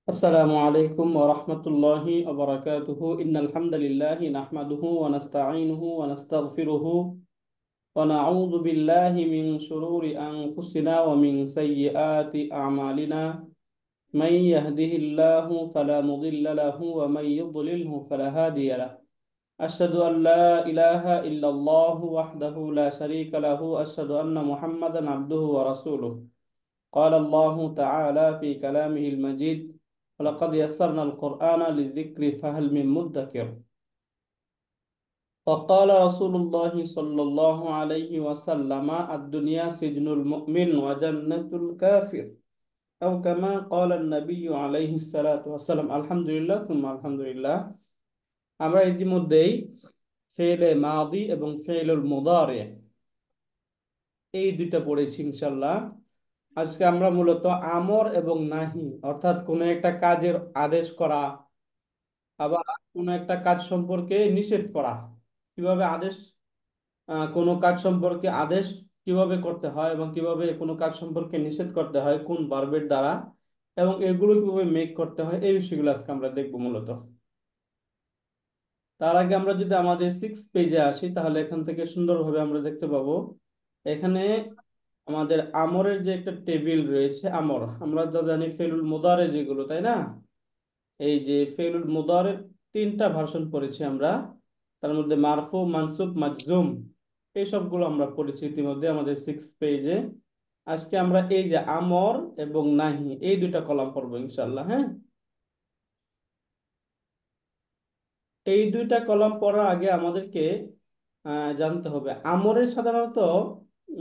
السلام عليكم ورحمة الله وبركاته إن الحمد لله نحمده ونستعينه ونستغفره ونعوذ بالله من شرور أنفسنا ومن سيئات أعمالنا من يهده الله فلا مضل له ومن يضلله فلا هادي له أشهد أن لا إله إلا الله وحده لا شريك له أشهد أن محمدا عبده ورسوله قال الله تعالى في كلامه المجيد ولقد يسرنا القرآن للذكر فهل من مدكر وقال رسول الله صلى الله عليه وسلم الدنيا سجن المؤمن وجنة الكافر أو كما قال النبي عليه الصلاة والسلام الحمد لله ثم الحمد لله আমরা ইতিমধ্যেই ফেলে মাদি এবং ফেলুল মুদারি এই দুইটা পড়েছি ইনশাল্লাহ। আজকে আমরা মূলত আমর এবং নাহি অর্থাৎ কোনো একটা কাজের আদেশ করা, আবার কোনো একটা কাজ সম্পর্কে নিষেধ করা, কিভাবে আদেশ, কোনো কাজ সম্পর্কে আদেশ কিভাবে করতে হয় এবং কিভাবে কোনো কাজ সম্পর্কে নিষেধ করতে হয় কোন ভার্বের দ্বারা, এবং এগুলো কিভাবে মেক করতে হয় এই বিষয়গুলো আজকে আমরা দেখবো মূলত। তার আগে আমরা যদি আমাদের 6 পেজে আসি তাহলে এখান থেকে সুন্দরভাবে আমরা দেখতে পাবো এখানে আমাদের আমরের যে একটা টেবিল রয়েছে। আমর আমরা যা জানি ফেলুল মুদারে যেগুলো, তাই না? এই যে ফেলুল মুদারের 3টা ভার্সন পড়েছি আমরা। তার মধ্যে মারফু, মানসুব, মাজজুম এই সবগুলো আমরা পড়েছি ইতিমধ্যে আমাদের 6 পেজে। আজকে আমরা এই যে আমর এবং নাহি এই দুইটা কলাম পড়বো ইনশাল্লাহ। হ্যাঁ, এই দুইটা কলাম পড়ার আগে আমাদেরকে জানতে হবে আমরের সাধারণত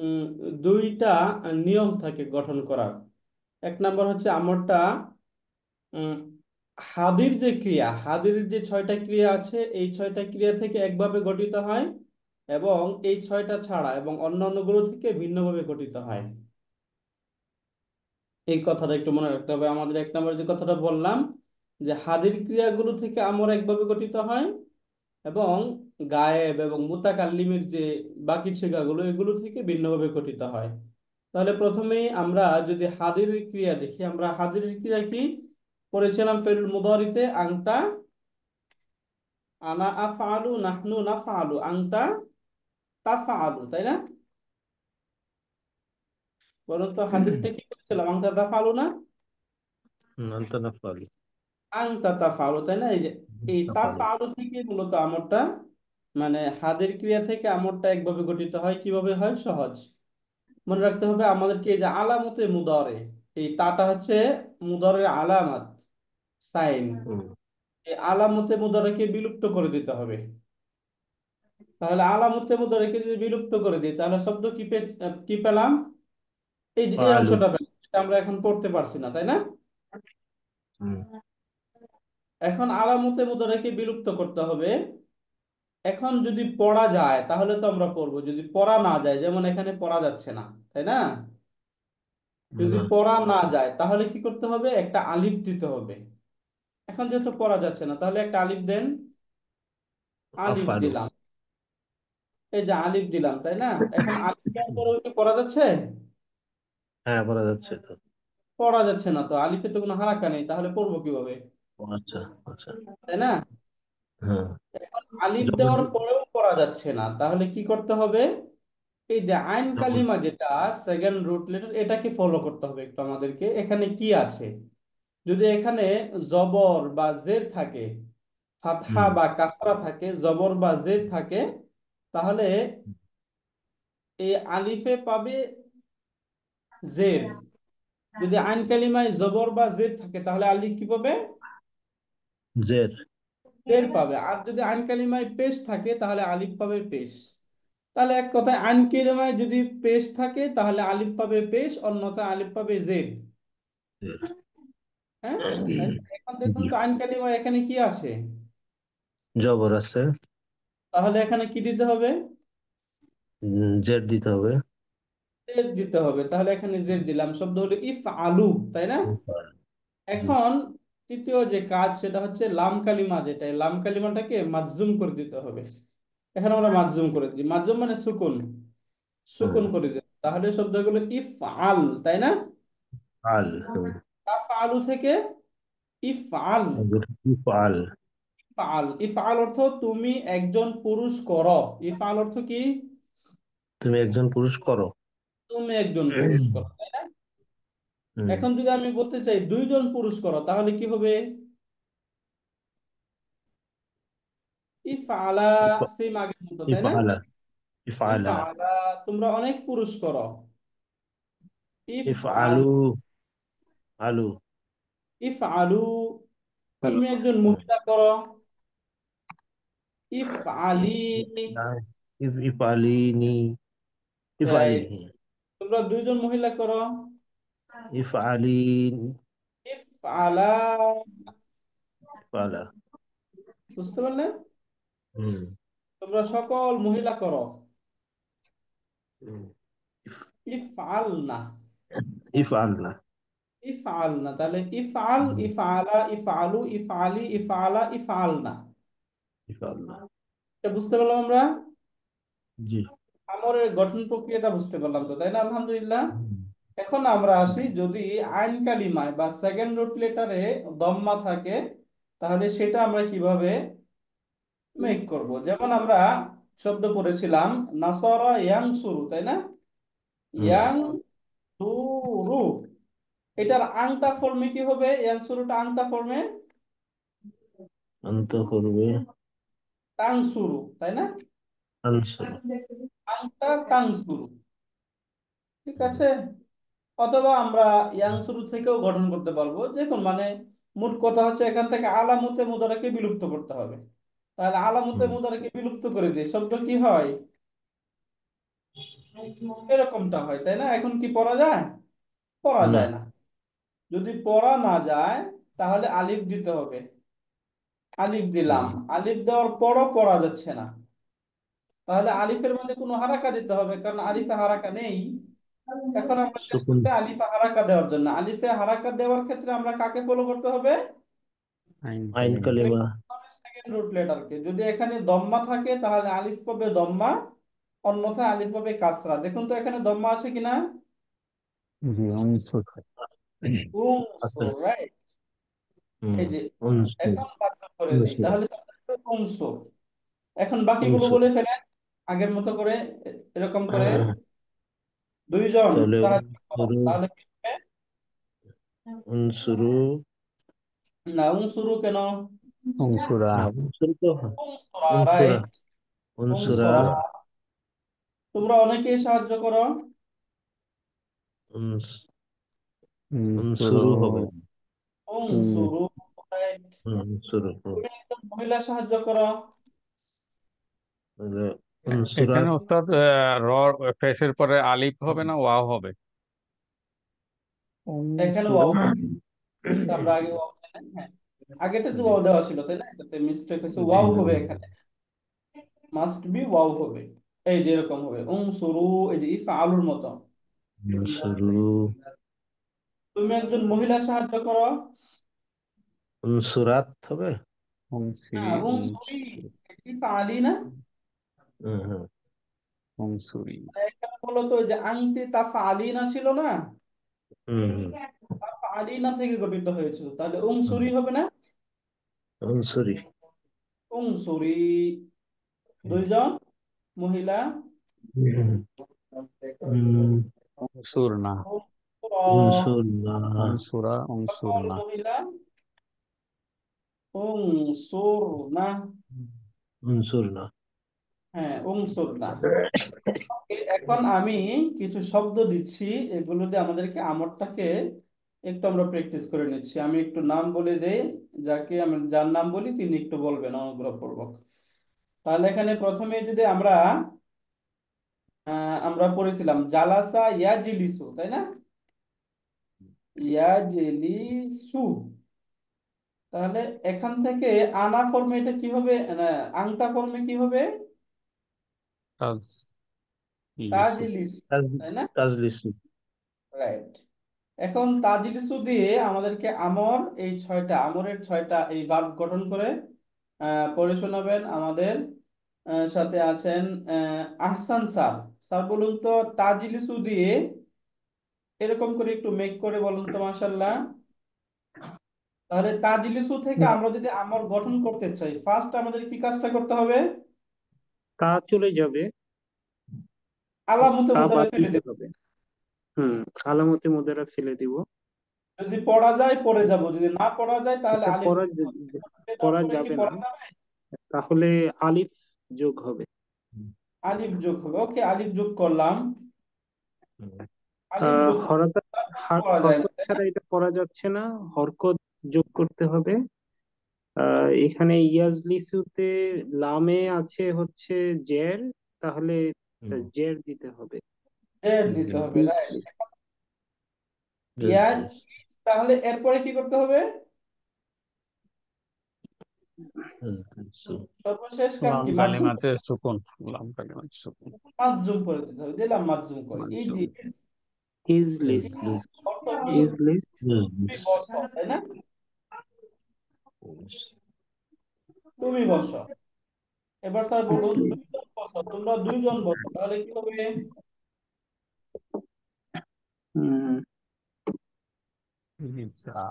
উম, দুইটা নিয়ম থাকে গঠন করার। এক নাম্বার হচ্ছে আমরটা উম, হাদির যে ক্রিয়া, হাদির যে 6টা ক্রিয়া আছে এই 6টা ক্রিয়া থেকে একভাবে গঠিত হয়, এবং এই 6টা ছাড়া এবং অন্যান্যগুলো থেকে ভিন্নভাবে গঠিত হয়। এই কথাটা একটু মনে রাখতে হবে। আমাদের এক নম্বর যে কথাটা বললাম যে হাদির ক্রিয়াগুলো থেকে আমর একভাবে গঠিত হয়, এবং গায়েব এবং মুতাকাল্লিমের যে বাকি ছিগাগুলো এগুলো থেকে ভিন্নভাবে গঠিত হয়। তাহলে প্রথমেই আমরা যদি হাদির ক্রিয়া দেখি, আমরা হাদির ক্রিয়া কি পড়েছিলাম? ফেলুল মুদারিতে আংতা, আনা আফআলু, নাহনু নাফআলু, আংতা তাফআলু, তাই না? বলুন তো হাদিরটা কি করেছিলাম? আংতা তাফআলু না أنت نفعل আংতা তাফআলু, তাই না? এই যে এই نفعل তাফআলু থেকে মূলত আমরটা, মানে হাদির ক্রিয়া থেকে আমরটা একভাবে গঠিত হয়। কিভাবে হয়? সহজ, মনে রাখতে হবে আমাদেরকে। এই যে আলামতে মুদারে, এই তাটা হচ্ছে মুদারের আলামাত, সাইন। এই আলামতে মুদারেকে বিলুপ্ত করে দিতে হবে। তাহলে আলামতে মুদারেকে যদি বিলুপ্ত করে দিই তাহলে শব্দ কি পেলাম? এই যে এই فعل অংশটা পেলাম, এটা আমরা এখন পড়তে পারছি না, তাই না? এখন আলামতে মুদারেকে বিলুপ্ত করতে হবে। এখন যদি পড়া যায় তাহলে তো আমরা পড়বো, যদি পড়া না যায়, যেমন এখানে পড়া যাচ্ছে না, তাই না? যদি نعم পড়া না যায় তাহলে কি করতে হবে? একটা আলিফ দিতে হবে। এখন যেহেতু পড়া যাচ্ছে না তাহলে একটা আলিফ দেন। আলিফ أفعل দিলাম, এই যে আলিফ দিলাম, তাই না? এখন আলিফ দেওয়ার পরেও কি পড়া যাচ্ছে? হ্যাঁ পড়া যাচ্ছে তো। পড়া যাচ্ছে না, তো আলিফে তো কোনো হারাকা নেই, তাহলে পড়বো কিভাবে? ও আচ্ছা আচ্ছা। তাই না? হ্যাঁ এখন আলিফ জবর দেওয়ার পরেও পড়া যাচ্ছে না, তাহলে কি করতে হবে? এই যে আইন জবর কালিমা যেটা সেকেন্ড রুট লেটার, এটাকে ফলো করতে হবে একটু আমাদেরকে। এখানে কি আছে? যদি এখানে জবর বা জের থাকে, ফাতহা হুম বা কাসরা থাকে, জবর বা জের থাকে, তাহলে এই আলিফে পাবে জের। যদি আইন কালিমায় জবর বা জের থাকে তাহলে আলিফ কি পাবে? জের জের পাবে। আর যদি আইন কালিমায় পেশ থাকে তাহলে আলিফ পাবে পেশ। তাহলে এক কথায় আইন কালিমায় যদি পেশ থাকে তাহলে আলিফ পাবে পেশ, অন্যথায় আলিফ পাবে জের। জের হ্যাঁ, তাহলে এখন দেখুন জি। তো আইন কালিমায় এখানে কি আছে? জবর আছে। তাহলে এখানে কি দিতে হবে? জের দিতে হবে। জের দিতে হবে। তাহলে এখানে জের দিলাম, শব্দ হলো ইফ আলু, তাই না? জি এখন তৃতীয় যে কাজ সেটা হচ্ছে লাম কালিমা, যেটা এই লাম কালিমাটাকে মাজজুম করে দিতে হবে। এখানে আমরা মাজজুম করে দিই, মাজজুম মানে সুকুন, হুম সুকুন করে দিই, তাহলে শব্দগুলো ইফ আল, তাই না? আল হুম তাফ আলু থেকে ইফআল। ইফআল। ইফআল ইফআল অর্থ তুমি একজন পুরুষ করো। ইফআল অর্থ কি? তুমি একজন পুরুষ করো। তুমি একজন পুরুষ করো, তাই না? হুম। এখন যদি আমি বলতে চাই দুইজন পুরুষ করো, তাহলে কি হবে? ইফআলা, ইফ- সেম আগের মতো, তাই না? ইফআলা। ইফআলা। ইফআলা, তোমরা অনেক পুরুষ করো। ইফআল, ইফআলু। আলু। ইফআলু, তুমি একজন মহিলা করো। ইফআলি, ইফআলিনি। ইফআলি। রাইট, তোমরা দুইজন মহিলা করো। ইফআলিন। ইফআলা, ইফআলা। বুঝতে পারলে? হুম। তোমরা সকল মহিলা করো। হুম। ইফআলনা, ইফআলনা। ইফআলনা, তাহলে ইফআল, হুম। ইফআলা, ইফআলু, ইফআলি, ইফআলা, ইফআলনা। ইফআলনা। এটা বুঝতে পারলাম আমরা। জি। আমরের গঠন প্রক্রিয়াটা বুঝতে পারলাম তো, তাই না? আলহামদুলিল্লাহ। হুম। এখন আমরা আসি, যদি আইন কালিমায় বা সেকেন্ড রুট লেটারে দম্মা থাকে, তাহলে সেটা আমরা কিভাবে মেক করব? যেমন আমরা শব্দ পড়েছিলাম নাসারা ইয়াংসুরু, তাই না? হুম। ইয়াং সুরু, এটার আংটা ফর্মে কি হবে? ইয়াংসুরুটা আংটা ফর্মে অন্ত করবে। তাংসুরু, তাই না? আনসার। আংটা তাংসুরু, ঠিক হুম। আছে। অথবা আমরা ইয়াংসুরু থেকেও গঠন করতে পারবো, দেখুন মানে মোট কথা হচ্ছে এখান থেকে আলামতে মুদারাকে বিলুপ্ত করতে হবে। তাহলে আলামতে হুম। মুদারাকে বিলুপ্ত করে দিয়ে শব্দ কি হয়? এরকমটা হয়, তাই না? এখন কি পড়া যায়? পড়া না। যায় না। যদি পড়া না যায়, তাহলে আলিফ দিতে হবে। আলিফ দিলাম, হুম। আলিফ দেওয়ার পরও পড়া যাচ্ছে না, তাহলে আলিফের মধ্যে কোনো হারাকা দিতে হবে, কারণ আলিফে হারাকা নেই। এখন আমরা চেষ্টা সুকুন। করি আলিফে হারাকা দেওয়ার জন্য। আলিফে হারাকা দেওয়ার ক্ষেত্রে আমরা কাকে ফলো করতে হবে? আইন আইন কালিমা। কালিমা। সেকেন্ড রুট লেটারকে। যদি এখানে দম্মা থাকে তাহলে আলিফ পাবে দম্মা, অন্যথায় আলিফ পাবে কাসরা। দেখুন তো এখানে দম্মা আছে কিনা? জি, অংশুর। আচ্ছা। উনসুর, রাইট। হুম। এই যে, উনসুর। এখন বাছাই করে দিই, উনসুরা। তাহলে উনসুর। এখন বাকিগুলো উনসুর। বলে ফেলেন আগের মতো করে, এরকম করে আহ, দুইজন তাহলে সাহায্য করো, উনসুরু। তাহলে কি হবে? উনসুরু। না, উনসুরু কেন? অংশুরা। না, উনসুরু তো হয়। উনসুরা, উনসুরা। রাইট। উনসুরা। উনসুরা, তোমরা অনেকেই সাহায্য করো। উনস অংশুর। উনসুরু হবে। উনসুরু, রাইট। উনসুরু। হুম। তুমি একজন মহিলা সাহায্য করো। তাহলে এখানে উনসুরাত। ওস্তাদ র পেশের পরে আলিফ হবে না ওয়াও হবে? এখানে অংশুর। ওয়াও হবে। আমরা আগে ওয়াও ছিল, হ্যাঁ, আগেটা তো জি। ওয়াও দেওয়া ছিল, তাই না? এটাতে মিস্টেক হয়েছে, জি। ওয়াও হবে এখানে। মাস্ট বি ওয়াও হবে। এই যে এরকম হবে উনসুরু, এই যে ইফ আলুর মতো। উনসুরু। তুমি একজন মহিলা সাহায্য করো। উনসুরাত হবে। না, অংশিরি। উনসুরি, ইফ আলি না। হুম। হুম। অংশুরি। এখানে বলো তো, ওই যে আংটি তাফা আলি না ছিল না? হুম। তাফা আলি না থেকে গঠিত হয়েছিল, তাহলে হুম। উনসুরি হবে না? উনসুরি। উনসুরি, হুম। দুইজন মহিলা। হুম। হুম। অংশুর না। উনসুরা, উনসুরনা। অংশুরা, অংশুর সকল না। মহিলা। উনসুর না, উনসুরনা। হ্যাঁ উনসুর না। এখন আমি কিছু শব্দ দিচ্ছি, এগুলো দিয়ে আমাদেরকে আমরটাকে একটু আমরা প্র্যাকটিস করে নিচ্ছি। আমি একটু নাম বলে দেই, যাকে আমি যার নাম বলি তিনি একটু বলবেন অনুগ্রহপূর্বক। তাহলে এখানে প্রথমে যদি আমরা পড়েছিলাম জালাসা ইয়াজলিসু, তাই না? ইয়াজলিসু, তাহলে এখান থেকে আনা ফর্মে এটা কি হবে, না আংটা ফর্মে কি হবে? তাজ লিসু। তাজলিসু, তাজ- তাই না? তাজলিসু। রাইট। এখন তাজলিসু দিয়ে আমাদেরকে আমর, এই ছয়টা আমরের ছয়টা এই ভার্ব গঠন করে পড়ে শোনাবেন আমাদের। সাথে আছেন আহসান স্যার। স্যার বলুন তো, তাজলিসু দিয়ে এরকম করে একটু মেক করে বলুন তো, মাশাল্লাহ। তাহলে তাজলিসু থেকে আমরা যদি আমল গঠন করতে চাই, ফার্স্ট আমাদের কি কাজটা করতে হবে? তা চলে যাবে, আলামতে তা মুদারে বাদ ফেলে দিতে দিব। হবে। হুম, আলামতে মুদারা ফেলে দিব। যদি পড়া যায় পড়ে যাব, যদি না পড়া যায় তাহলে এটা আলিফ দিতে হবে। দেওয়ার পড়া পরে কি যাবে না, পড়া যাবে? তাহলে আলিফ যোগ হবে। আলিফ যোগ হবে। ওকে, আলিফ যোগ করলাম। আলিফ যোগ হরকত পড়া যায় না, হরকত তাই না? ছাড়া এটা পড়া যাচ্ছে না, হরকত যোগ করতে হবে। এখানে ইয়াজলিসুতে লামে আছে হচ্ছে জের, তাহলে জের দিতে হবে। জের দিতে হবে, রাইট। ইজলিস। ইয়া, তাহলে এরপরে কি করতে হবে? সর্বশেষ কাজ লাম কি? মাঝজুম, কালিমাতে সুকুন। লাম কালিমাতে সুকুন। মাঝজুম করে দিতে হবে। দিলাম মাঝজুম করে, মানজুম। ইজি। ইজলিস। অর্থ কি? ইজলিস। তুমি বসো, তাই না? তুমি বসো। এবার স্যার বলুন, ইজলিস। দুইজন বসো, তোমরা দুইজন বসো, তাহলে কি হবে? হুম, ইজা।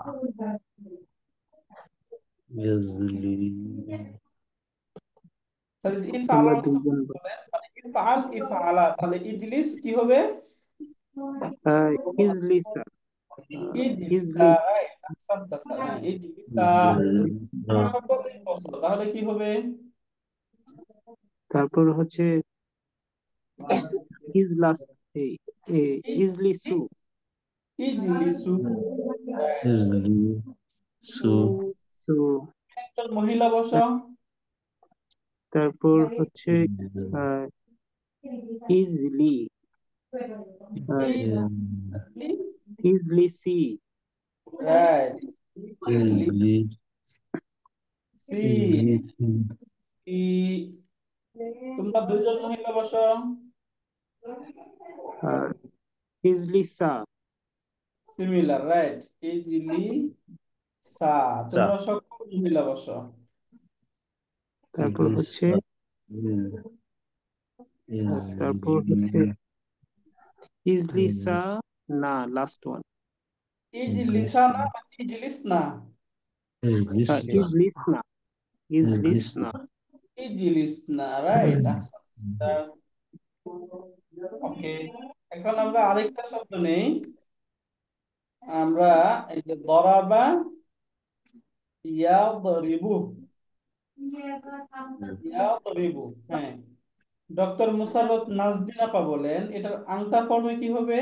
তাহলে ইফআলা তোমরা যদি দুইজন বলেন, মানে ইফআল ইফআলা, তাহলে ইজলিস কি হবে? ইজলিসা। ইজলিসা, ইজলিস। রাইট। আহসানতা স্যার, হ্যাঁ, ইজলিসা। তোমরা সকলেই বসো, তাহলে কি হবে? তারপর হচ্ছে ইজলাস, এই, ইজলিসু। ইজলিসু, right. সু। একজন মহিলা বসো। তারপর হচ্ছে আহ, ইজলি। আহ, ইজলিসি। রাইট। সি, তোমরা দুইজন মহিলা বসো। আর ইজলিসা। Similar, right. ইজলি সা, তোমরা সকল মহিলা বসো। তারপর হচ্ছে তারপর হচ্ছে ইজলিসা, না, লাস্ট ওয়ান। ইজলিসা না, ইজলিস না। ইজলিস না, ইজলিস না। ইজলিস না, রাইট। স্যার, ওকে। এখন আমরা আরেকটা শব্দ নেই। আমরা এই যে দরাবা ইয়াদরিবু, ইয়াদরিবু, হ্যাঁ। ডক্টর মুসাররদ নাজদিন আপা বলেন, এটার আংটা ফর্মে কি হবে?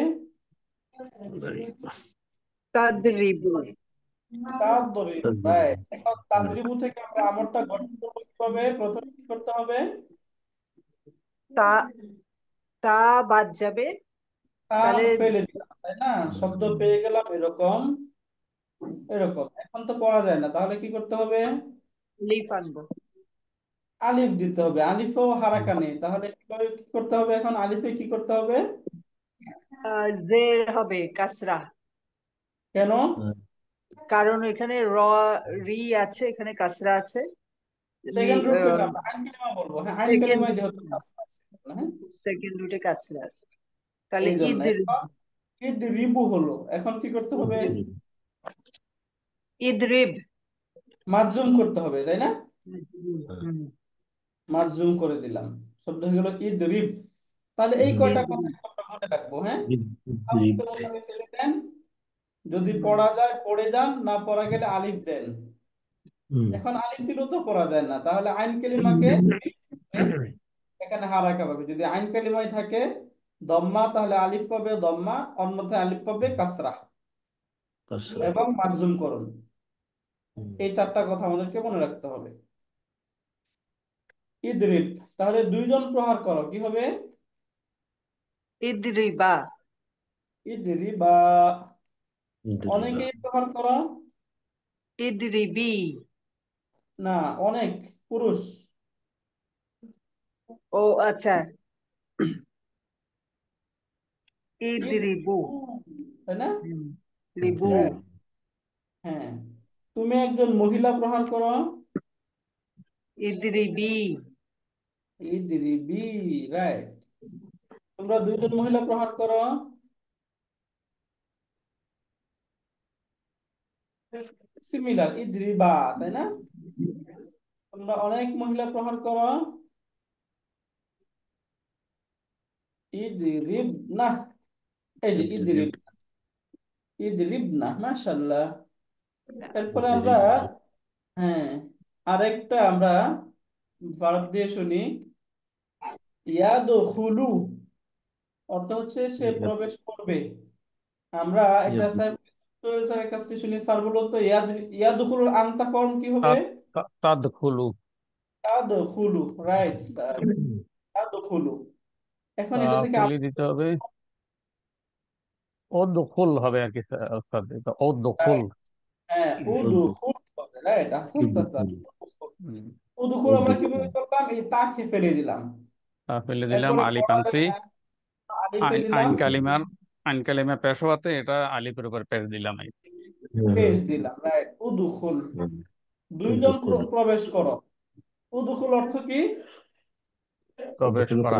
তাদরিবু। তাদরিবু, রাইট। এখন তাদরিবু থেকে আমরা আমরটা গঠন করবো কিভাবে? প্রথমে কি করতে হবে? তা তা বাদ যাবে, তা তাহলে ফেলে দিলাম, তাই না? শব্দ পেয়ে গেলাম এরকম, এরকম। এখন তো পড়া যায় না, তাহলে কি করতে হবে? লিপ আনবো। আলিফ দিতে হবে। আলিফেও হারাকা নেই, তাহলে কিভাবে কি করতে হবে? এখন আলিফে কি করতে হবে? জের হবে কাসরা, কেন? কারণ এখানে রি আছে, এখানে কাসরা আছে। সেকেন্ড রুট থেকে আমরা আইন কালিমা বলবো, হ্যাঁ, আইন সেকেন্ড কালিমায় যেহেতু কাসরা আছে, হ্যাঁ, সেকেন্ড রুটে কাসরা আছে, তাহলে এই জন্য ঈদ। এখন ঈদ রিবু হলো। এখন কি করতে হবে? ইদরিব। মার্জুম করতে হবে, তাই না? হুম, মার্জুম করে দিলাম, শব্দ হয়ে গেল ঈদ রিব। তাহলে এই কয়টা কথা ইদরিব। আমরা মনে রাখবো, হ্যাঁ। আলিফের মধ্যে ফেলে দেন, যদি পড়া যায় পড়ে যান, না পড়া গেলে আলিফ দেন। এখন আলিফ দিলেও তো পড়া যায় না, তাহলে আইন কালিমাকে এখানে হারাকা পাবে। যদি আইন কালিমায় থাকে দম্মা, তাহলে আলিফ পাবে দম্মা, অন্যথায় আলিফ পাবে কাসরা এবং মার্জুম করুন। এই চারটা কথা আমাদেরকে মনে রাখতে হবে। ইদরিব, তাহলে দুইজন প্রহার করো, কি হবে? ইদরিবা। ইদরিবা। অনেকেই প্রহার করো। ইদরিবি। না, অনেক, পুরুষ। ও আচ্ছা, ইদরিবু। ইদরিবু, তাই না? হুম, লিবু। হ্যাঁ, হ্যাঁ। তুমি একজন মহিলা প্রহার করো। ইদরিবি। ইদরিবি, রাইট। তোমরা দুইজন মহিলা প্রহার করো। সিমিলার, ইদরিবা, তাই না? তোমরা অনেক মহিলা প্রহার করো। ইদরিব না, এই যে ইদরিব, ইদরিব না, মাশাআল্লাহ। এরপরে আমরা, হ্যাঁ, আরেকটা আমরা ভারত দিয়ে শুনি। ইয়াদখুলু অর্থ হচ্ছে সে প্রবেশ করবে। আমরা এটা স্যার সোহেল স্যারের কাছ থেকে শুনি। স্যার বলুন তো, ইয়াদখুলুর আনতা ফর্ম কি হবে? তাদখুলু। ইয়াদখুলু, রাইট স্যার, ইয়াদখুলু। এখন তা এটা থেকে ফেলে দিতে হবে, উদখুল হবে আর কি স্যার, এটা উদখুল। হ্যাঁ, উদখুল হবে, রাইট, আহসান স্যার। উদখুল আমরা কিভাবে করলাম? এই তাকে ফেলে দিলাম, তা ফেলে দিলাম, এরপরে আলিফ গড়া আনছি, থেকে আলিফে আইন দিলাম, আইন কালিমার, আইন কালিমা পেশ হওয়াতে এটা আলিফের উপর পেশ দিলাম। পেশ দিলাম, রাইট, উদখুল। দুইজন প্রবেশ করো। উদখুল অর্থ কি? প্রবেশ করা।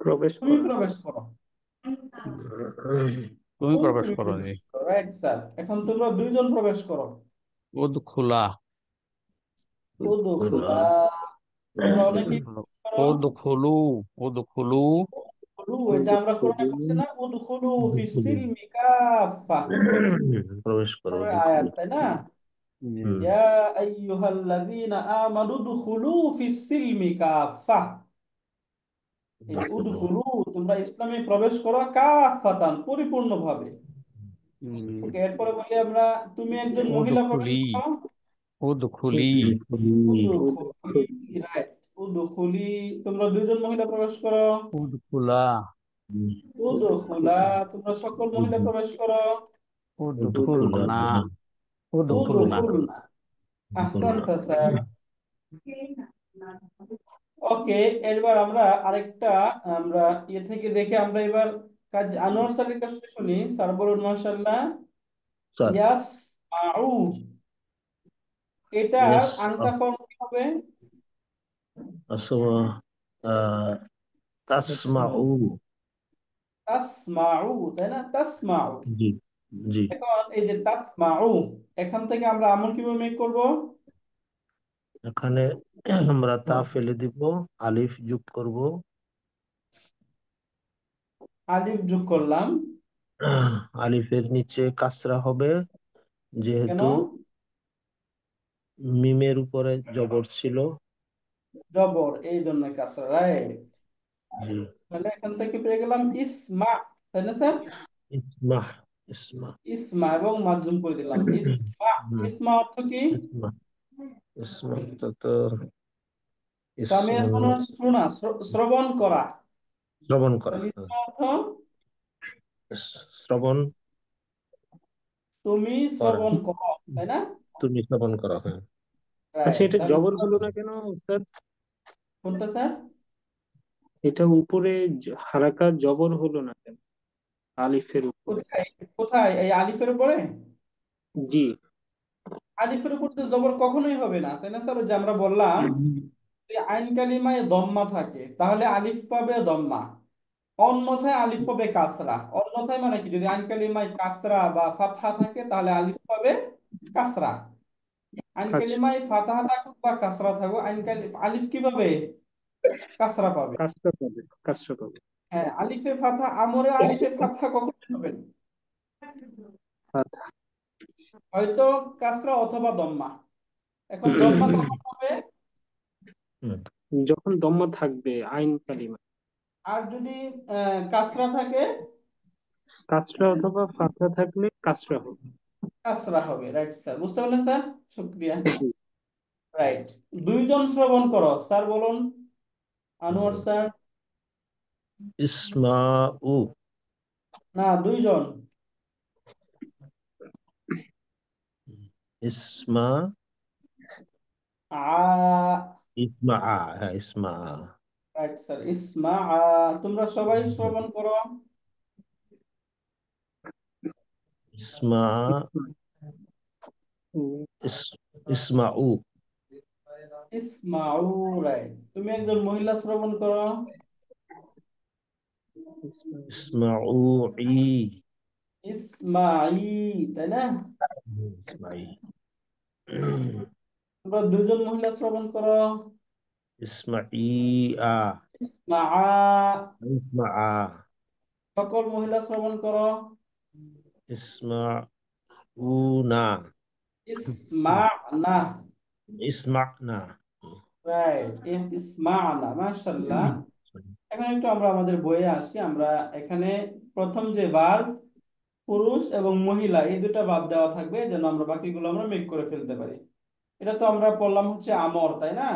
প্রবেশ তুমি করা। প্রবেশ করো, তুমি প্রবেশ তুমি করো, জি। প্রবেশ করো, রাইট স্যার। এখন তোমরা দুইজন প্রবেশ করো। উদখুলা। উদখুলা, তোমরা অনেকেই করো। উদখুলু। উদখুলু। উদখুলু, এই যে আমরা কোরআনে পড়ছি না, উদখুলু ফিস সিলমি কাফা, প্রবেশ করো, পরের আয়াত, তাই না? জি। ইয়া আইয়ুহাল্লাযীনা আমানু উদখুলু ফিস সিলমি কাফা। এই যে উদখুলু, তোমরা ইসলামে প্রবেশ করো, কাফাতান, পরিপূর্ণভাবে। ওকে, এরপরে বলি আমরা, তুমি একজন মহিলা প্রবেশ উদখুলি। করো। উদখুলি। উদখুলি, রাইট, উদখুলি, তোমরা দুইজন মহিলা প্রবেশ করো। উদখুলা। উদখুলা, তোমরা সকল মহিলা প্রবেশ করো। উদখুলনা। উদখুলনা। উদখুলনা, আহসানতা স্যার। ওকে, এবার আমরা আরেকটা, আমরা ইয়ে থেকে দেখে আমরা এবার কাজ আনোয়ার স্যারের কাছ থেকে শুনি। স্যার বলুন, মাশাআল্লাহ। স্যার, ইয়াস আউ, এটার ইয়েস, আনতা ফর্ম কি হবে? আসমা, তাসমাউ। তাসমাউ, তাই না? তাসমাউ। জি, জি। এখন এই যে তাসমাউ, এখান থেকে আমরা আমল কিভাবে মেক করব? এখানে আমরা তা ফেলে দিব, আলিফ যোগ করব। আলিফ যোগ করলাম, আলিফের নিচে কাসরা হবে, কেন? যেহেতু মিমের উপরে জবর ছিল। জবর, এই জন্য কাসরা, রাইট। জি। তাহলে এখান থেকে পেয়ে গেলাম ইসমা, তাই না স্যার? ইসমা, ইসমা। ইসমা, এবং মাযুম করে দিলাম ইসমা। হুম, ইসমা অর্থ কি? ইসমা, ইসমা তো সামিয়া ইসমুল, শোনা, শোনা, শ্রবণ করা। শ্রবণ করা। তাহলে হ্যাঁ, ইসমা অর্থ শ্রবণ তুমি করা, শ্রবণ করো, তাই না? তুমি শ্রবণ করা। হ্যাঁ, আচ্ছা, রাইট, এটা তাহলে জবর হলো না কেন উস্তাদ? কোনটা স্যার? এটা উপরে হারাকাত জবর হলো না কেন আলিফের উপরে? কোথায়? কোথায়? এই আলিফের উপরে? জি। আলিফের উপর তো জবর কখনোই হবে না, তাই না স্যার? ওই যে আমরা বললাম, যদি আইন কালিমায় দম্মা থাকে তাহলে আলিফ পাবে দম্মা, অন্যথায় আলিফ পাবে কাসরা। অন্যথায় মানে কি? যদি আইন কালিমায় কাসরা বা ফাতহা থাকে তাহলে আলিফ পাবে কাসরা। আইন আচ্ছা, কালিমায় ফাতহা থাকুক বা কাসরা থাকুক, আলিফ কি পাবে? কাসরা পাবে। কাজটা পাবে, কাজটা পাবে। হ্যাঁ, আলিফে ফাতহা, আমরের আলিফে ফাতহা কখনোই হবে না, আচ্ছা। হয়তো কাসরা অথবা দম্মা। এখন জি। দম্মা কখন হবে? হুম, যখন দম্মা থাকবে আইন কালিমা, আর যদি কাসরা থাকে, কাসরা অথবা ফাথা থাকলে কাসরা হবে। কাসরা হবে, রাইট স্যার, বুঝতে পারলেন স্যার? শুক্রিয়া। জি। রাইট, দুইজন শ্রবণ করো, স্যার বলুন, আনোয়ার হুম। স্যার। ইসমাউ, না, দুইজন। ইসমা, আ, ইসমা। হ্যাঁ, ইসমা। রাইট স্যার, ইসমা। তোমরা সবাই শ্রবণ করো। ইসমা, ইসমাউ। ইসমাউ, রাইট, তুমি একজন মহিলা শ্রবণ করো। ইসমাউ ই, ইসমাঈ, তাই না? ইসমাইল। তোমরা দুজন মহিলা শ্রবণ করো। ইসমাইয়া। ইসমা। ইসমা। সকল মহিলা শ্রবণ করো। ইসমাউনা। ইসমা না। ইসমানা। রাইট, ইসমা না, মাশাআল্লাহ। এখন একটু আমরা আমাদের বইয়ে আসি। আমরা এখানে প্রথম যে ভার্ব, পুরুষ এবং মহিলা, এই দুটো বাদ দেওয়া থাকবে যেন আমরা বাকিগুলো আমরা মেক করে ফেলতে পারি। এটা তো আমরা পড়লাম হচ্ছে আমর, তাই না?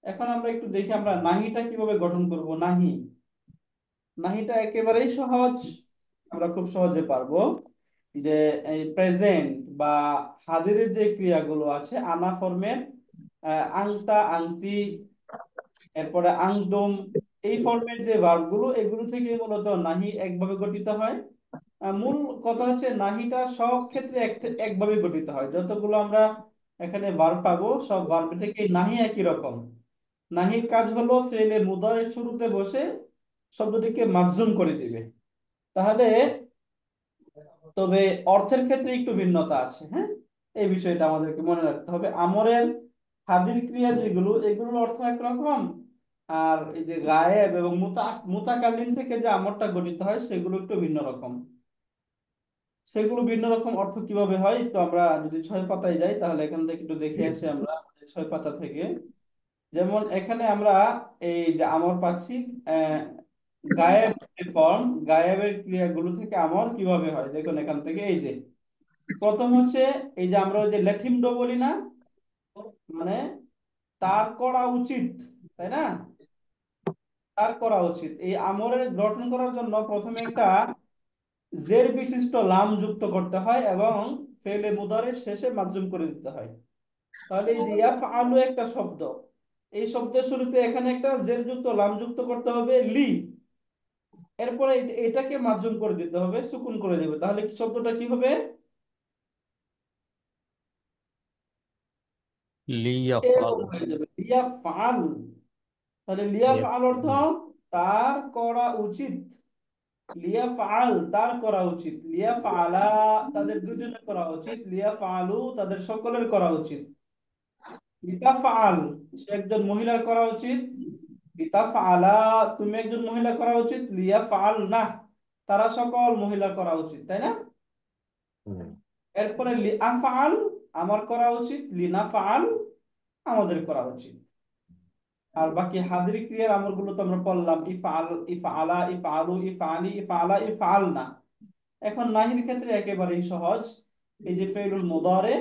এখন আমরা একটু দেখি আমরা নাহিটা কিভাবে গঠন করব। নাহি, নাহিটা একেবারেই সহজ, আমরা খুব সহজে পারবো। যে এই প্রেজেন্ট বা হাজিরের যে ক্রিয়াগুলো আছে আনা ফর্মের, আংতা, আংতি, এরপরে আংদম, এই ফর্মের যে ভার্বগুলো, এগুলো থেকে মূলত নাহি একভাবে গঠিত হয়। মূল কথা হচ্ছে নাহিটা সব ক্ষেত্রে একভাবে গঠিত হয়। যতগুলো আমরা এখানে ভার্ব পাবো সব ভার্ব থেকে নাহি একই রকম। নাহির কাজ হলো ফেলে মুদারের শুরুতে বসে শব্দটিকে মাকজুম করে দিবে। তাহলে তবে অর্থের ক্ষেত্রে একটু ভিন্নতা আছে, হ্যাঁ, এই বিষয়টা আমাদেরকে মনে রাখতে হবে। আমরের হাদির ক্রিয়া যেগুলো, এগুলোর অর্থ একরকম, আর এই যে গায়েব এবং মুতাকাল্লিম থেকে যে আমরটা গঠিত হয় সেগুলো একটু ভিন্ন রকম। সেগুলো ভিন্ন রকম অর্থ কিভাবে হয় একটু আমরা যদি 6 পাতায় যাই তাহলে এখান থেকে একটু দেখে আসি আমরা 6 পাতা থেকে। যেমন এখানে আমরা এই যে আমর পাচ্ছি, আহ গায়েব ফর্ম, গায়েবের ক্রিয়াগুলো থেকে আমর কিভাবে হয় দেখুন এখান থেকে। এই যে প্রথম হচ্ছে এই যে আমরা ওই যে লেঠিমডো বলি না, মানে তার করা উচিত, তাই না? তার করা উচিত, এই আমরের গঠন করার জন্য প্রথমে একটা জের বিশিষ্ট লাম যুক্ত করতে হয় এবং ফেলে মুদারের শেষে মাজ্জুম করে দিতে হয়। তাহলে এই যে ইয়াফআলু একটা শব্দ, এই শব্দের শুরুতে এখানে একটা জের যুক্ত লাম যুক্ত করতে হবে লি, এরপরে এটাকে মাজ্জুম করে দিতে হবে, সুকুন করে দেবে। তাহলে কি শব্দটা কি হবে? এরকম লিয়াফআল। হয়ে যাবে লিয়াফআল। তাহলে লিয়াফআল অর্থ তার করা উচিত। লিয়াফআল তার করা উচিত, লিয়াফআলা তাদের দুজনের করা উচিত, লিয়াফআলু তাদের সকলের করা উচিত। লিতাফআল সে একজন মহিলার করা উচিত, লিতাফআলা তুমি একজন মহিলা করা উচিত, লিয়াফআল না তারা সকল মহিলা করা উচিত, তাই না? এরপরে লিআফআল আমার করা উচিত, লিনাফআল আমাদের করা উচিত। আর বাকি হাজিরি ক্রিয়ার আমলগুলো তো আমরা পড়লাম, ইফআল, ইফআলা, ইফআলু, ইফআলি, ইফআলা, ইফআলনা। এখন নাহির ক্ষেত্রে একেবারেই সহজ। এই যে ফেইলুল মুদারে,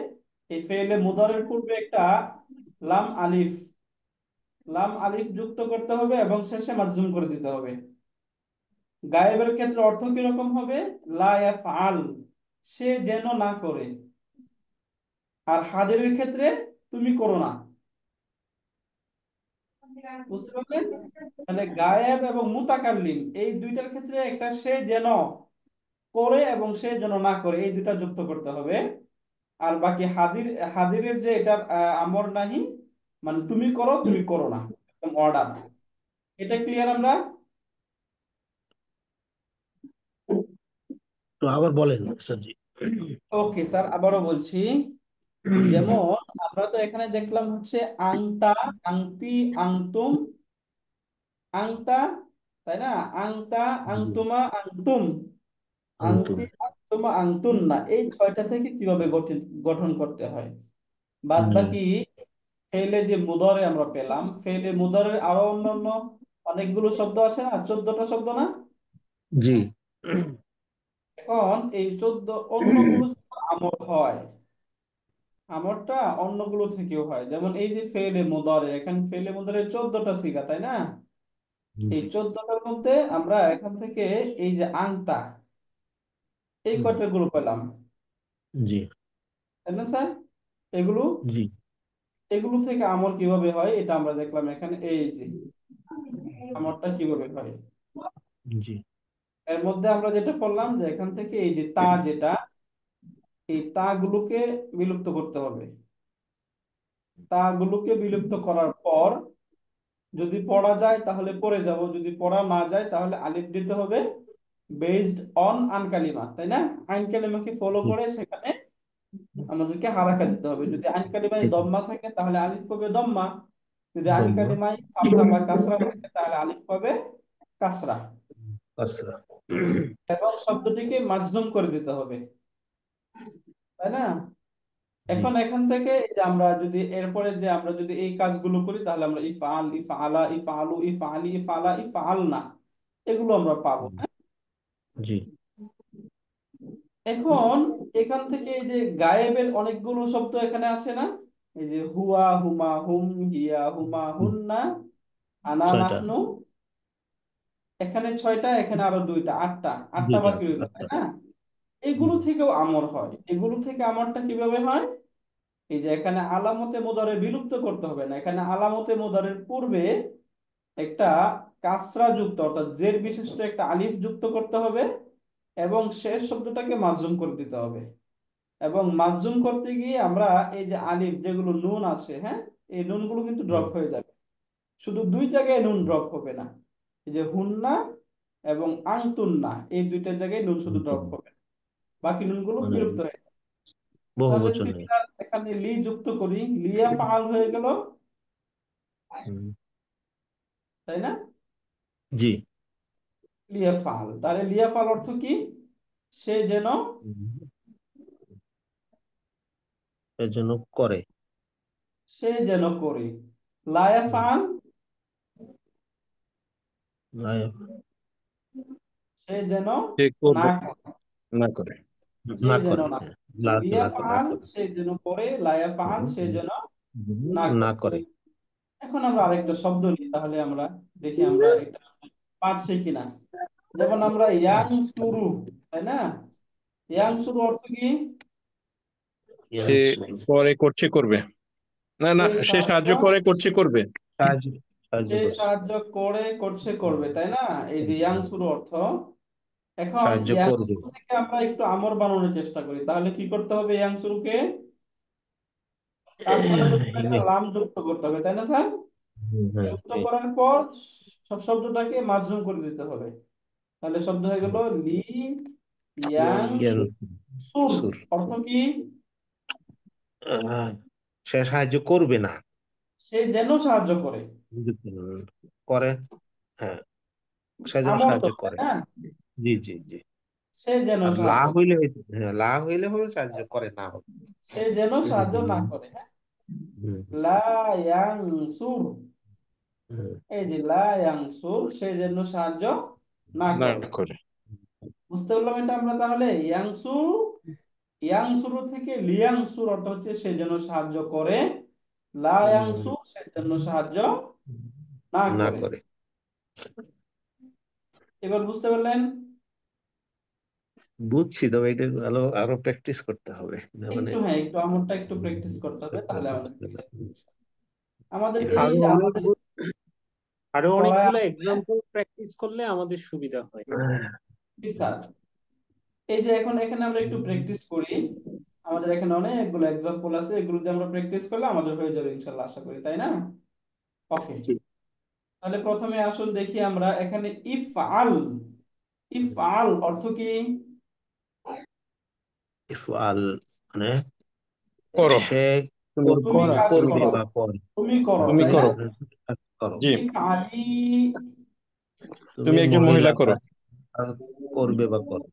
এই ফেইলে মুদারের পূর্বে একটা লাম আলিফ, লাম আলিফ যুক্ত করতে হবে এবং শেষে মাজজুম করে দিতে হবে। গায়েবের ক্ষেত্রে অর্থ কিরকম হবে? লা ইয়াফআল সে যেন না করে। আর হাজিরের ক্ষেত্রে তুমি করো না। বুঝতে পারলেন? তাহলে গায়েব এবং মুতাকাল্লিম এই দুইটার ক্ষেত্রে একটা সে যেন করে এবং সে যেন না করে, এই দুইটা যুক্ত করতে হবে। আর বাকি হাদিরের যে এটা আমর নাহি, মানে তুমি করো তুমি করো না, অর্ডার। এটা ক্লিয়ার আমরা? তো আবার বলেন স্যারজি। ওকে স্যার, আবারও বলছি। যেমন আমরা তো এখানে দেখলাম হচ্ছে আংতা, আংতি, আংতুম, আংতা, তাই না? আংতা, আংতুমা, আংতুম, আন্তুম। আংতি, আংতুমা, আংতুন না, এই 6টা থেকে কিভাবে গঠন গঠন করতে হয়। বাদ বাকি ফেলে যে মুদরে আমরা পেলাম, ফেলে মুদরের আরো অন্যান্য অনেকগুলো শব্দ আছে না, 14টা শব্দ না? জি। এখন এই 14 অন্যগুলো আমর হয়, আমরটা অন্যগুলো থেকেও হয়। যেমন এই যে ফেলে মুদরে, এখানে ফেলে মুদরের 14টা সিগা, তাই না? এই 14টার মধ্যে আমরা এখান থেকে এই যে আংতা, এই কয়টা গুলো পেলাম, জি। তাই না স্যার? এগুলো, জি। এগুলো থেকে আমর কিভাবে হয় এটা আমরা দেখলাম এখানে। এই যে আমরটা কিভাবে হয়, জি। এর মধ্যে আমরা যেটা পড়লাম যে এখান থেকে এই যে তা, যেটা এই তা গুলোকে বিলুপ্ত করতে হবে। তা গুলোকে বিলুপ্ত করার পর যদি পড়া যায় তাহলে পড়ে যাব, যদি পড়া না যায় তাহলে আলিফ দিতে হবে বেসড অন আন কালিমা, তাই না? আইন কালিমাকে ফলো করে সেখানে আমাদেরকে হারাকা দিতে হবে। যদি আইন কালিমায় দম্মা থাকে তাহলে আলিফ পাবে দম্মা, যদি আইন দম্মা কালিমায় ফাতহা বা কাসরা থাকে তাহলে আলিফ পাবে কাসরা, কাসরা। এবং শব্দটিকে মাজজুম করে দিতে হবে, তাই না? জি এখন এখান থেকে এই যে আমরা যদি এরপরে যে আমরা যদি এই কাজগুলো করি তাহলে আমরা ইফআল, ইফআলা, ইফআলু, ইফআলি, ইফআলা, ইফআলনা এগুলো আমরা পাবো, হ্যাঁ? জি এখন এখান থেকে এই যে গায়েবের অনেকগুলো শব্দ এখানে আছে না, এই যে হুয়া, হুমা, হুম, হিয়া, হুমা, হুন্না, আনা, 6টা, নাহনু, এখানে 6টা, এখানে আরো 2টা, 8টা, 8টা 2টা, বাকি রইল, তাই 8টা। না? এগুলো থেকেও আমর হয়। এগুলো থেকে আমরটা কিভাবে হয়? এই যে এখানে আলামতে মুদারে বিলুপ্ত করতে হবে না, এখানে আলামতে মুদারের পূর্বে একটা কাসরা যুক্ত অর্থাৎ জের বিশিষ্ট একটা আলিফ যুক্ত করতে হবে, এবং শেষ শব্দটাকে মাজজুম করে দিতে হবে। এবং মাজজুম করতে গিয়ে আমরা এই যে আলিফ যেগুলো নুন আছে, হ্যাঁ, এই নুনগুলো কিন্তু ড্রপ হয়ে যাবে। শুধু 2 জায়গায় নুন ড্রপ হবে না, এই যে হুন্না এবং আংতুন্না এই 2টা জায়গায় নুন শুধু ড্রপ হবে, বাকি নুনগুলো মানে বিলুপ্ত হয়ে যাবে। বহু তাহলে বচনে। সিমিলার এখানে লি যুক্ত করি, লিয়া ফাল হয়ে গেল, হুম, তাই না? জি লিয়া ফাল, তাহলে লিয়া ফাল অর্থ কি? সে যেন, এর জন্য করে। সে যেন করে। লায়া হুম, ফাল, লাইফ সে যেন সে না করবে করে, না করে। সে না যেন করে, না হ্যাঁ, করে। লা লিয়া লা না ফাল করে। সে যেন করে, লায়া ফাল সে যেন না না করে। করে। এখন আমরা আরেকটা শব্দ নিই, তাহলে আমরা দেখি আমরা এটা পারছি কিনা। যেমন আমরা ইয়াং সুরু, তাই না? ইয়াং সুরু অর্থ কি? সে করে করছে করবে, না না, সে সে সাহায্য, সাহায্য করে করছে করবে। সাহায্য, সাহায্য সে করছে, সাহায্য করে করছে করবে, তাই না? এই যে ইয়াং সুরু অর্থ। এখন সাহায্য ইয়াং করবে। সুরু থেকে আমরা একটু আমর বানানোর চেষ্টা করি, তাহলে কি করতে হবে? ইয়াং সুরুকে কাসরা যুক্ত একটা ইয়ে, লাম যুক্ত করতে হবে, তাই না স্যার? হ্যাঁ, যুক্ত করার পর সব শব্দটাকে মাজজুম করে দিতে হবে, তাহলে শব্দ হয়ে গেল লি ইয়াং ইয়ান সুর। সুর। অর্থ কি? আহ, সে সাহায্য করবে না, সে যেন সাহায্য করে। করে, হ্যাঁ, সে যেন আমর তো, সাহায্য তাই করে। না? জি জি জি। সে যেন আর লা সাহায্য করে, হইলে হ্যাঁ, লা হইলে হবে সাহায্য করে না হবে। সে যেন সাহায্য না করে, হ্যাঁ। হুম, লা ইয়াং সুর, হুম, এই যে লা ইয়াং সুর, সে যেন সাহায্য না না করে। করে। বুঝতে পারলাম এটা আমরা? তাহলে ইয়াংসু, ইয়াংসুর থেকে লিয়াংসুর অর্থ হচ্ছে সে যেন সাহায্য করে, লা ইয়াংসু সে যেন সাহায্য না না করে। করে। এবার বুঝতে পারলেন? বুঝছি, তবে এটা আরো আরো প্র্যাকটিস করতে হবে না, মানে একটু, হ্যাঁ, একটু আমরটা একটু প্র্যাকটিস করতে হবে, তাহলে আমাদের হয়ে যাবে। আমাদের এই আরো যে অনেক আমাদের আরো পড়ায় অনেকগুলো আছে, এক্সাম্পল প্র্যাকটিস করলে আমাদের সুবিধা হয়। জি স্যার, এই যে এখন এখানে আমরা একটু প্র্যাকটিস করি, আমাদের এখানে অনেকগুলো এক্সাম্পল আছে, এগুলো দিয়ে আমরা প্র্যাকটিস করলে আমাদের হয়ে যাবে ইনশাল্লাহ, আশা করি, তাই না? ওকে, তাহলে প্রথমে আসুন দেখি আমরা এখানে ইফআল, ইফআল অর্থ কি? ইফআল মানে করো, সে তুমি তুমি কাজ করবে করো, বা করে। তুমি করো, তুমি তাই না? করো। কাজ করো। জি, ইফআলি, তুমি তুমি একজন মহিলা মহিলা করো। কাজ করবে বা করো।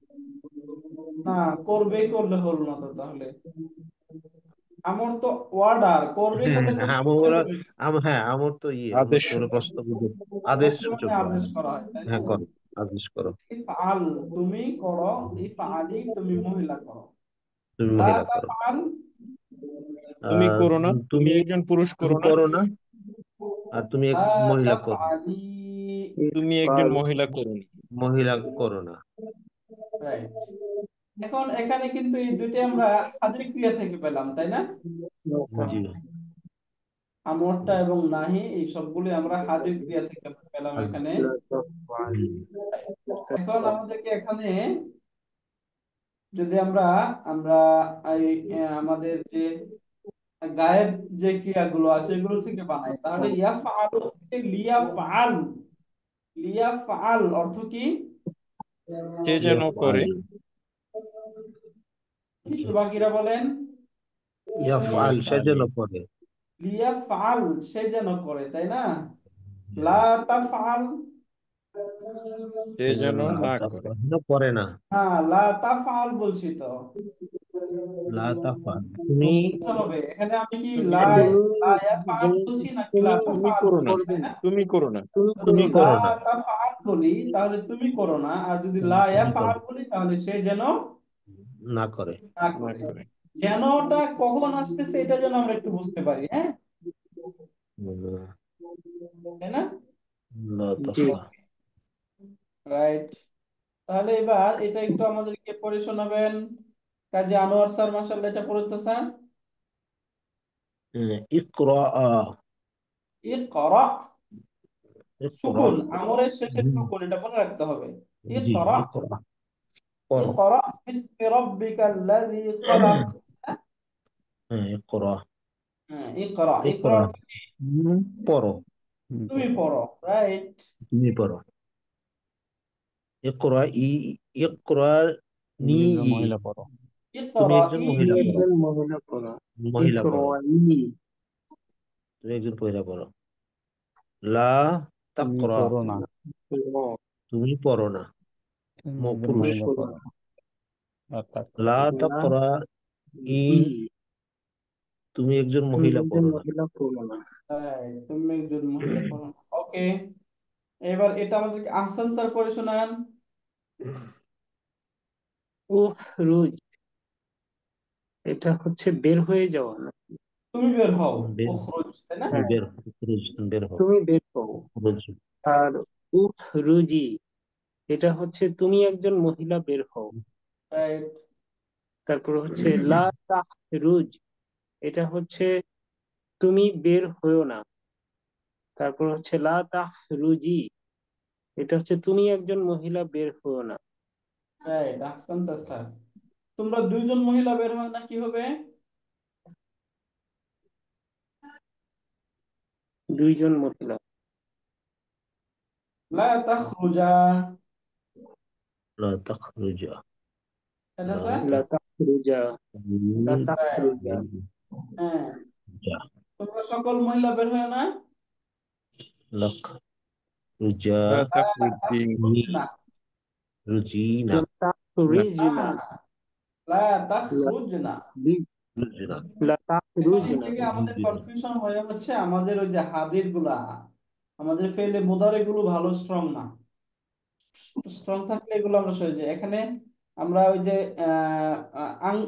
না, করবে করলে হলো না তো, তাহলে আমার তো অর্ডার, করবে করলে তো আমার, হবে। হ্যাঁ আমার তো ইয়ে, আমার আদেশ তো হলো প্রস্তাব, আদেশ করতে মানে সূচক আদেশ বানান। করা হয়, তাই না? হ্যাঁ করো, আদেশ করো। ইফআল তুমি করো, ইফআলি তুমি মহিলা করো। তুমি লা মহিলা করো। তাফআল, তুমি করো না, তুমি তুমি, একজন পুরুষ তুমি করো না। করো না, আর তুমি এক লা মহিলা করো না। তাফআলি, তুমি একজন মহিলা করো না। মহিলা করো না। রাইট। এখন এখানে কিন্তু এই দুইটা আমরা হাজির ক্রিয়া থেকে পেলাম, তাই না? জি আমরটা এবং নাহি এই সবগুলো আমরা হাজির ক্রিয়া থেকে পেলাম আর এখানে। হুম, এখন আমাদেরকে এখানে যদি আমরা আমরা এই আমাদের যে গায়েব যে ক্রিয়াগুলো আছে এগুলো থেকে বানাই, তাহলে ইয়াফআলু থেকে লিয়াফআল, লিয়াফআল অর্থ কি? কে যেন করে। ইয়াফআল, একটু বাকিরা বলেন। ইয়াফআল সে যেন করে। লিয়াফআল সে যেন করে, তাই না? লা তাফআল, কে যেন লা না করে। তাফআল করে না। হ্যাঁ লা তাফআল বলছি তো। লা তাফআল তুমি বুঝতে হবে এখানে আমি কি লা তুমি লা ইয়াফআল বলছি নাকি লা তুমি তাফআল করো না, বলছি, করবে তাই না, না? তুমি করো না। তুমি যদি তুমি করবে না। লা করো না। তাফআল বলি তাহলে তুমি করো না, আর যদি লা তুমি করো ইয়াফআল বলি তাহলে সে যেন না করে। না না করে। করে। যেনটা কখন আসতেছে এটা যেন আমরা একটু বুঝতে পারি, হ্যাঁ, তাই না? লা জি, তাফআল। রাইট। তাহলে এবার এটা একটু আমাদেরকে পড়ে শোনাবেন কাজী আনোয়ার স্যার, মাশাআল্লাহ, এটা পড়ুন তো স্যার। ইকরা, ইকরা, ইকরা। সুকুন, আমরের শেষে হুম, সুকুন, এটা মনে রাখতে হবে। জি, ইকরা, ইকরা পড়ো। ইকরা বিসমি রাব্বিকাল্লাযী খলাক। হ্যাঁ, ইকরা, হ্যাঁ, ইকরা, ইকরা ইকরা। অর্থ কি? পড়ো। তুমি পড়ো, রাইট। তুমি পড়ো। ইকরা ই, ইকরা তুমি নি একজন ই। মহিলা পড়ো। তুমি ইকরা একজন ই, তুমি মহিলা পড়ো। একজন মহিলা পড়ো। মহিলা পড়ো। ইকরাই, তুমি একজন মহিলা পড়ো। লা তুমি তাকরা, পড়ো না, তুমি পড়ো না। তুমি একজন পুরুষ। মহিলা পড়ো পড়ো। না। আর তাকরা, লা লা তাকরা ই, ই, তুমি একজন তুমি মহিলা একজন পড়ো না। মহিলা পড়ো না। রাইট, তুমি একজন মহিলা পড়ো। ওকে, এবার এটা আমাদেরকে আহসান স্যার পড়ে শোনান। রুজ, এটা হচ্ছে বের হয়ে যাওয়া না, তুমি বের হও, বের, উখরুজ, তাই না? হ্যাঁ, বের হও, পুরুষ, বের হও। তুমি বের হও। পুরুষ। আর রুজি, এটা হচ্ছে তুমি একজন মহিলা বের হও। রাইট, তারপর হচ্ছে লা তাখরুজ, এটা হচ্ছে তুমি বের হইও না। তারপর হচ্ছে লা তাখরুজি, এটা হচ্ছে তুমি একজন মহিলা বের হইও না। Right, Ahsan sir. তোমরা দুইজন মহিলা বের হয় না, কি হবে? দুইজন মহিলা, লা তাখরুজা, লা তাখরুজা, তাই না লা স্যার? লা তাখরুজা, লা রাইট, তাখরুজা, হ্যাঁ, তাখরুজা, তোমরা সকল মহিলা বের হয় না। লাখরুজা, লা লা তাখরুজি, তাখরুজনা, রুজিনা, লা তাখরিজনা, লা লা তাখরুজনা। রুজিনা, লা এখান তাখরুজনা। থেকে আমাদের রুজিনা। কনফিউশন হয়ে হচ্ছে আমাদের ওই যে হাদির গুলা, আমাদের ফেলে মুদারে গুলো ভালো স্ট্রং না। স্ট্রং থাকলে এগুলো আমরা সহজে যায়। এখানে আমরা ওই যে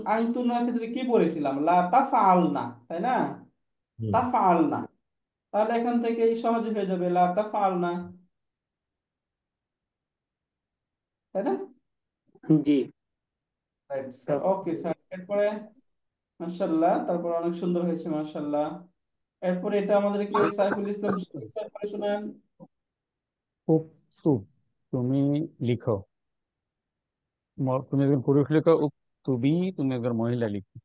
আংতুনার ক্ষেত্রে কি পড়েছিলাম, লা তাফআল না, তাই না? হুম, তাফআল না, তাহলে এখান থেকে সহজে হয়ে যাবে লা তাফআল না, তাই না? জি, রাইট স্যার, তারপর ওকে স্যার। এরপরে মাশাআল্লাহ, তারপর অনেক সুন্দর হয়েছে মাশাআল্লাহ। এরপরে এটা আমাদেরকে সাইফুল ইসলাম সুনীল স্যার পড়ে শোনান। উক্তুব, তুমি লিখো। তুমি একজন পুরুষ লিখো। উক্তুবি, তুমি একজন মহিলা লিখো।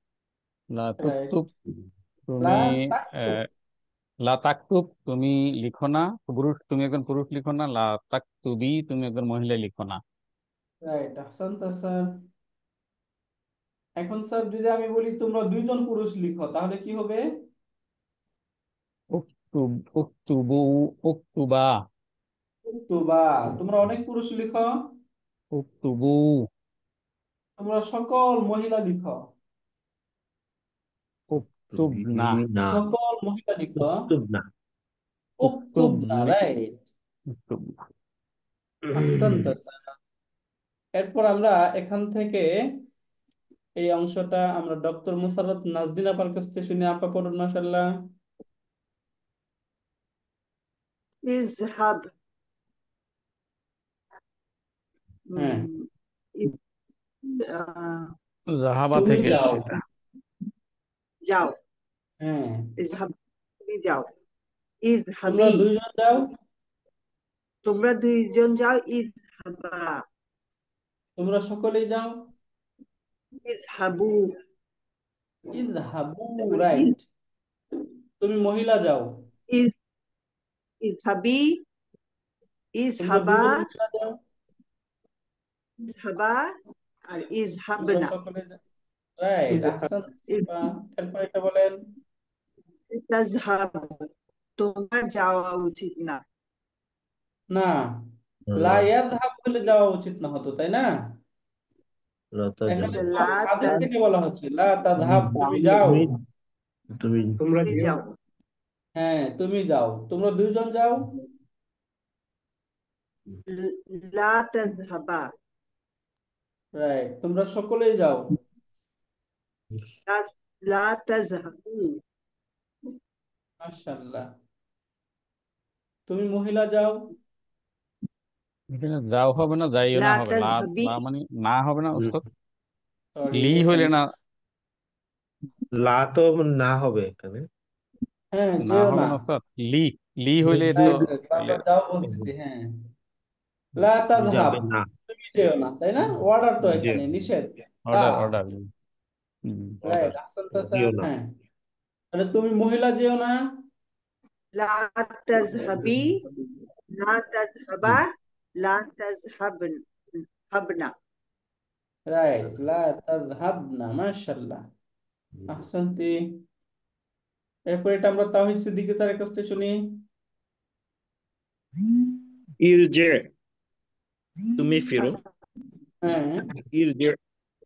লা রাইট, তুকতুব, লা তুমি তাকতুব, আহ, লা তাকতুব, তুমি লিখো না। পুরুষ, তুমি একজন পুরুষ লিখো না। লা তাকতুবি, তুমি একজন মহিলা লিখো না। Right, Ahsan sir. এখন স্যার যদি আমি বলি তোমরা দুইজন পুরুষ লিখো তাহলে কি হবে? উক্তুব, উক্তুবু, উক্তুবা, উক্তুবা, তোমরা অনেক পুরুষ লিখো। উক্তুবু, তোমরা সকল মহিলা লিখো। উক্তুব না, রুজিনা, সকল মহিলা লিখো। উক্তুবনা। উক্তুব উক্তুব না, রাইট, উক্তুব না। আহসান স্যার। এরপর আমরা এখান থেকে এই অংশটা আমরা ডক্টর মুসাররত নাজদিন আপার কাছ থেকে শুনে, আপা পড়ুন মাশাআল্লাহ। ইজহাব, হ্যাঁ, উম, ইজ- আহ, জাহাবা তুমি থেকে যাও। এসছে এটা। যাও। হ্যাঁ, ইজহাব, তুমি যাও। তোমরা ইজহাবি, দুইজন যাও। তোমরা দুইজন যাও। ইজহাবা, তোমরা সকলেই যাও। ইজহাবু, ইযহাবু, তারপর রাইট, তুমি মহিলা যাও। ইজ- ইজহাবি, তোমরা ইজহাবা, দুইজন মহিলা যাও। ইজহাবা আর তোমরা ইজহাবনা। সকলে রাইট, আহসান। এরপর এটা বলেন। তাজহাব, তোমার যাওয়া উচিত না। না, লা ইয়াযহাব বলে যাওয়া উচিত না হতো, তাই না? এখানে তো লা আদেশ থেকে বলা হচ্ছে লা তাযহাব, তুমি যাও। তুমি তুমি তোমরা যাও, হ্যাঁ, তুমি যাও, তোমরা দুইজন যাও। লা তাজহাবা, রাইট, তোমরা সকলেই যাও। লা- লা তাজহাবু, মাশাআল্লাহ। তুমি মহিলা যাও। এখানে যাও হবে না, যাইও লা না হবে, লা তাজহাবি, লা মানে না হবে না উস্তাদ। সরি, লি হইলে এখানে না, লা তো না হবে এখানে। হ্যাঁ, না যেও হবে না। না উস্তাদ। লি লি হইলে তো রাইট, রাইট, তাহলে আমরা যাও বলতেছি, হ্যাঁ। লা তাযহাব, যাবে না। তুমি যেও না, তাই না? অর্ডার তো যে এখানে নিষেধ। লা, order order. Order right, Ahsan দিও তাসান, না। হ্যাঁ। তাহলে তুমি মহিলা যেও না। লা তাজহাবি, লা তাজহাবা, লা তাজহাবন হাবনা। রাইট, লা তাযহাবনা, মাশাআল্লাহ, আহসানতি। এরপর এটা আমরা তাওহীদ সিদ্দিকী স্যারের কাছ থেকে শুনি। ইরজে, তুমি ফিরো। হ্যাঁ, ইরজে,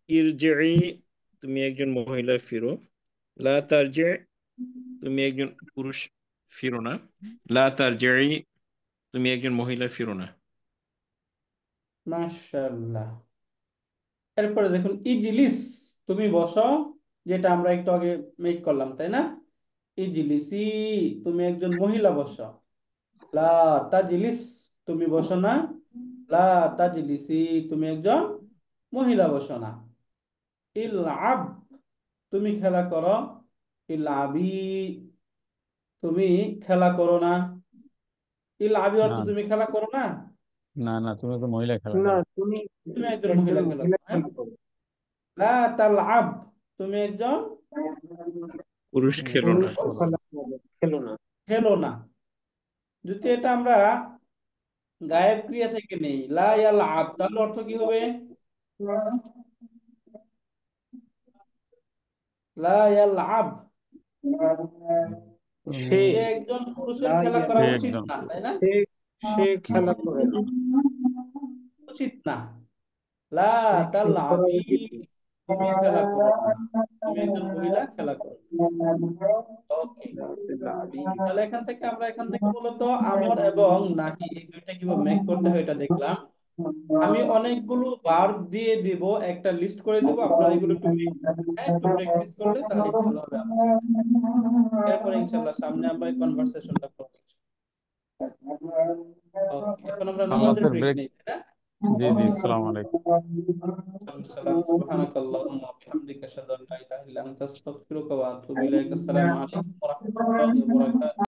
ইরজিই, তুমি একজন মহিলা ফিরো। লা তারজে, তুমি একজন পুরুষ ফিরো না। লা তারজিই, তুমি একজন মহিলা ফিরো না। মাশাআল্লাহ। এরপরে দেখুন ইজলিস, তুমি বসো, যেটা আমরা একটু আগে মেক করলাম, তাই না? ইজলিসি, তুমি একজন মহিলা বসো। লা তাজলিস, তুমি বসো না। লা তাজলিসি, তুমি একজন মহিলা বসো না। ইলআব, তুমি খেলা করো। ইলআবি, তুমি খেলা করো না। ইলআবি না অর্থ তুমি খেলা করো না। না না, তুমি তো মহিলা খেলা না, করো। তুমি তুমি একজন একজন মহিলা খেলা মহিলা করো, হ্যাঁ। খেলা করো। লা তালআব, তুমি একজন পুরুষ খেলো না। পুরুষ খেলা করো, খেলো না। খেলো না। যদি এটা আমরা গায়েব ক্রিয়া থেকে নেই, লা ইয়ালআব, তাহলে অর্থ কি হবে? লা ইয়ালআব, সে তুমি যে একজন পুরুষের লা খেলা করা সে ইয়ালআব, উচিত একজন না, তাই না? সে সে খেলা করে না। উচিত না। লা সে খেলা করা তালআবি, উচিত না। তুমি খেলা করো না। তুমি একজন মহিলা, খেলা করো না। ওকে, তাহলে এখান থেকে মূলত আমর এবং নাহি এই দুইটা কিভাবে মেক করতে হয় এটা দেখলাম। আমি অনেকগুলো ভার্ব দিয়ে দিব, একটা লিস্ট করে দিব, আপনারা এগুলো একটু হ্যাঁ, একটু প্র্যাকটিস করলে তাহলে ইনশাআল্লাহ হবে আমাদের। এরপরে ইনশাআল্লাহ সামনে আমরা এই কনভারসেশনটা করব। ওকে, এখন আমরা নামাজের আমাদের ব্রেক ব্রেক। নেই, তাই না? জি জি, ওকে, আসসালামু আলাইকুম। সালাম, সুবহানাকাল্লাহুম্মা ওয়া বিহামদিকা আশহাদু আন লা ইলাহা ইল্লা আনতা আস্তাগফিরুকা ওয়া আতুবু ইলাইক। আসসালামু আলাইকুম ওয়া রাহমাতুল্লাহি ওয়া বারাকাতুহু।